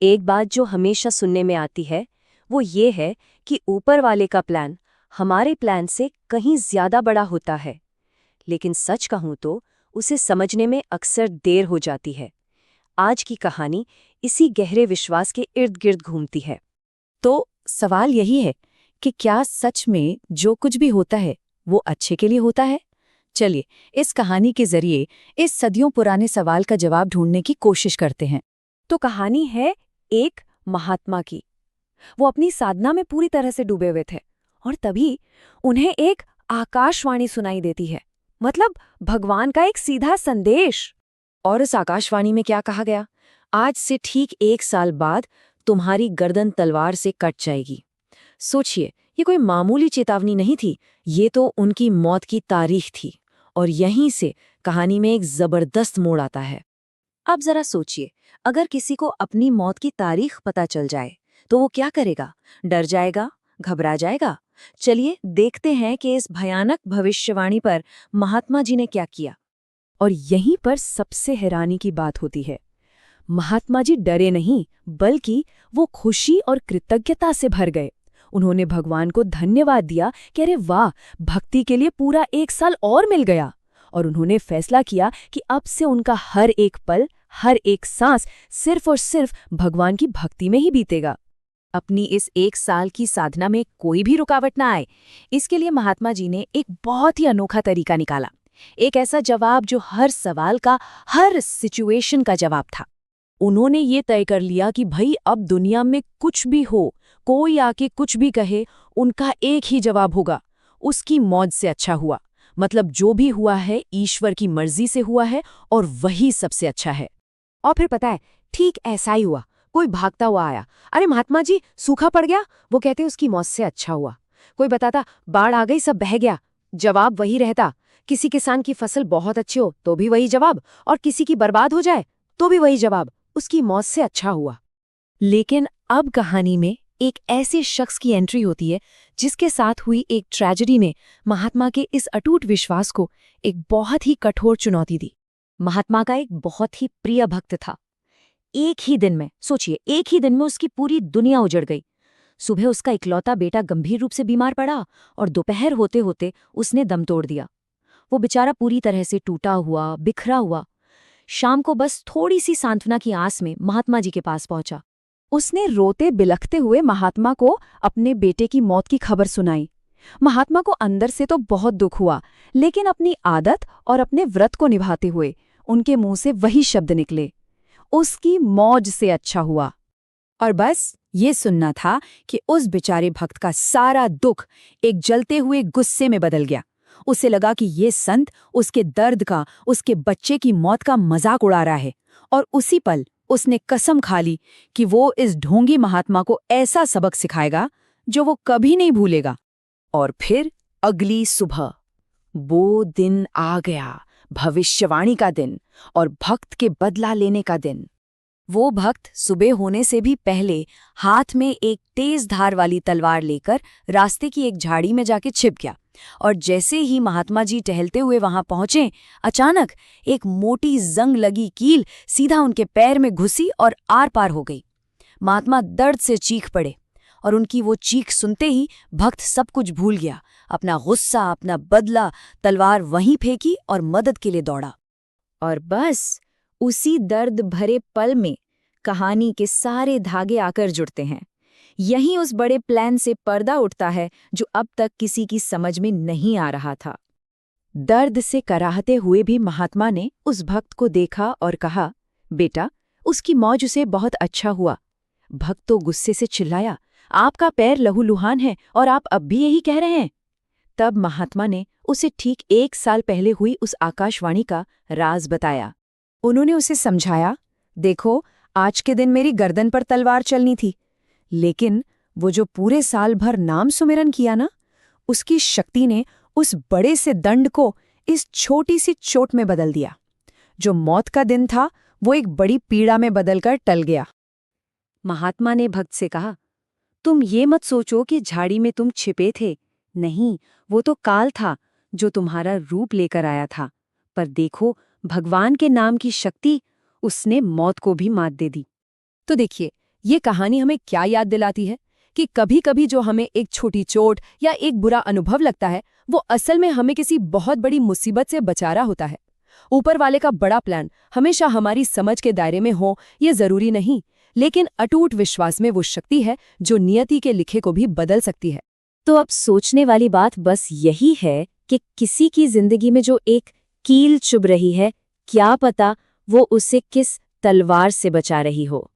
एक बात जो हमेशा सुनने में आती है वो ये है कि ऊपर वाले का प्लान हमारे प्लान से कहीं ज्यादा बड़ा होता है। लेकिन सच कहूं तो उसे समझने में अक्सर देर हो जाती है। आज की कहानी इसी गहरे विश्वास के इर्द गिर्द घूमती है। तो सवाल यही है कि क्या सच में जो कुछ भी होता है वो अच्छे के लिए होता है? चलिए, इस कहानी के जरिए इस सदियों पुराने सवाल का जवाब ढूंढने की कोशिश करते हैं। तो कहानी है एक महात्मा की। वो अपनी साधना में पूरी तरह से डूबे हुए थे और तभी उन्हें एक आकाशवाणी सुनाई देती है, मतलब भगवान का एक सीधा संदेश। और उस आकाशवाणी में क्या कहा गया? आज से ठीक 1 साल बाद तुम्हारी गर्दन तलवार से कट जाएगी। सोचिए, ये कोई मामूली चेतावनी नहीं थी, ये तो उनकी मौत की तारीख थी। और यहीं से कहानी में एक जबरदस्त मोड़ आता है। अब जरा सोचिए, अगर किसी को अपनी मौत की तारीख पता चल जाए तो वो क्या करेगा? डर जाएगा? घबरा जाएगा? चलिए देखते हैं कि इस भयानक भविष्यवाणी पर महात्मा जी ने क्या किया। और यहीं पर सबसे हैरानी की बात होती है। महात्मा जी डरे नहीं, बल्कि वो खुशी और कृतज्ञता से भर गए। उन्होंने भगवान को धन्यवाद दिया कि अरे वाह, भक्ति के लिए पूरा 1 साल और मिल गया। और उन्होंने फैसला किया कि अब से उनका हर एक पल, हर एक सांस सिर्फ और सिर्फ भगवान की भक्ति में ही बीतेगा। अपनी इस 1 साल की साधना में कोई भी रुकावट ना आए, इसके लिए महात्मा जी ने एक बहुत ही अनोखा तरीका निकाला। एक ऐसा जवाब जो हर सवाल का, हर सिचुएशन का जवाब था। उन्होंने ये तय कर लिया कि भाई अब दुनिया में कुछ भी हो, कोई आके कुछ भी कहे, उनका एक ही जवाब होगा, उसकी मौज से अच्छा हुआ। मतलब जो भी हुआ है ईश्वर की मर्जी से हुआ है और वही सबसे अच्छा है। और फिर पता है, ठीक ऐसा ही हुआ। कोई भागता हुआ आया, अरे महात्मा जी सूखा पड़ गया, वो कहते उसकी मौत से अच्छा हुआ। कोई बताता बाढ़ आ गई, सब बह गया, जवाब वही रहता। किसी किसान की फसल बहुत अच्छी हो तो भी वही जवाब, और किसी की बर्बाद हो जाए तो भी वही जवाब, उसकी मौत से अच्छा हुआ। लेकिन अब कहानी में एक ऐसे शख्स की एंट्री होती है जिसके साथ हुई एक ट्रेजेडी ने महात्मा के इस अटूट विश्वास को एक बहुत ही कठोर चुनौती दी। महात्मा का एक बहुत ही प्रिय भक्त था। एक ही दिन में, सोचिए, एक ही दिन में उसकी पूरी दुनिया उजड़ गई। सुबह उसका इकलौता बेटा गंभीर रूप से बीमार पड़ा और दोपहर होते होते उसने दम तोड़ दिया। वो बेचारा पूरी तरह से टूटा हुआ, बिखरा हुआ, शाम को बस थोड़ी सी सांत्वना की आस में महात्मा जी के पास पहुंचा। उसने रोते बिलखते हुए महात्मा को अपने बेटे की मौत की खबर सुनाई। महात्मा को अंदर से तो बहुत दुख हुआ, लेकिन अपनी आदत और अपने व्रत को निभाते हुए उनके मुंह से वही शब्द निकले, उसकी मौज से अच्छा हुआ। और बस ये सुनना था कि उस बेचारे भक्त का सारा दुख एक जलते हुए गुस्से में बदल गया। उसे लगा कि ये संत उसके दर्द का, उसके बच्चे की मौत का मजाक उड़ा रहा है। और उसी पल उसने कसम खा ली कि वो इस ढोंगी महात्मा को ऐसा सबक सिखाएगा जो वो कभी नहीं भूलेगा। और फिर अगली सुबह वो दिन आ गया, भविष्यवाणी का दिन और भक्त के बदला लेने का दिन। वो भक्त सुबह होने से भी पहले हाथ में एक तेज धार वाली तलवार लेकर रास्ते की एक झाड़ी में जाके छिप गया। और जैसे ही महात्मा जी टहलते हुए वहां पहुंचे, अचानक एक मोटी जंग लगी कील सीधा उनके पैर में घुसी और आर पार हो गई। महात्मा दर्द से चीख पड़े और उनकी वो चीख सुनते ही भक्त सब कुछ भूल गया, अपना गुस्सा, अपना बदला, तलवार वहीं फेंकी और मदद के लिए दौड़ा। और बस उसी दर्द भरे पल में कहानी के सारे धागे आकर जुड़ते हैं। यहीं उस बड़े प्लान से पर्दा उठता है जो अब तक किसी की समझ में नहीं आ रहा था। दर्द से कराहते हुए भी महात्मा ने उस भक्त को देखा और कहा, बेटा, उसकी मौज उसे बहुत अच्छा हुआ। भक्त तो गुस्से से चिल्लाया, आपका पैर लहूलुहान है और आप अब भी यही कह रहे हैं। तब महात्मा ने उसे ठीक 1 साल पहले हुई उस आकाशवाणी का राज बताया। उन्होंने उसे समझाया, देखो, आज के दिन मेरी गर्दन पर तलवार चलनी थी, लेकिन वो जो पूरे साल भर नाम सुमिरन किया ना, उसकी शक्ति ने उस बड़े से दंड को इस छोटी सी चोट में बदल दिया। जो मौत का दिन था वो एक बड़ी पीड़ा में बदलकर टल गया। महात्मा ने भक्त से कहा, तुम ये मत सोचो कि झाड़ी में तुम छिपे थे। नहीं, वो तो काल था जो तुम्हारा रूप लेकर आया था। पर देखो, भगवान के नाम की शक्ति, उसने मौत को भी मात दे दी। तो देखिए, ये कहानी हमें क्या याद दिलाती है कि कभी-कभी जो हमें एक छोटी चोट या एक बुरा अनुभव लगता है, वो असल में हमें किसी बहुत बड़ी मुसीबत से बचा रहा होता है। ऊपर वाले का बड़ा प्लान हमेशा हमारी समझ के दायरे में हो ये जरूरी नहीं, लेकिन अटूट विश्वास में वो शक्ति है जो नियति के लिखे को भी बदल सकती है। तो अब सोचने वाली बात बस यही है कि किसी की जिंदगी में जो एक कील चुभ रही है, क्या पता वो उसे किस तलवार से बचा रही हो।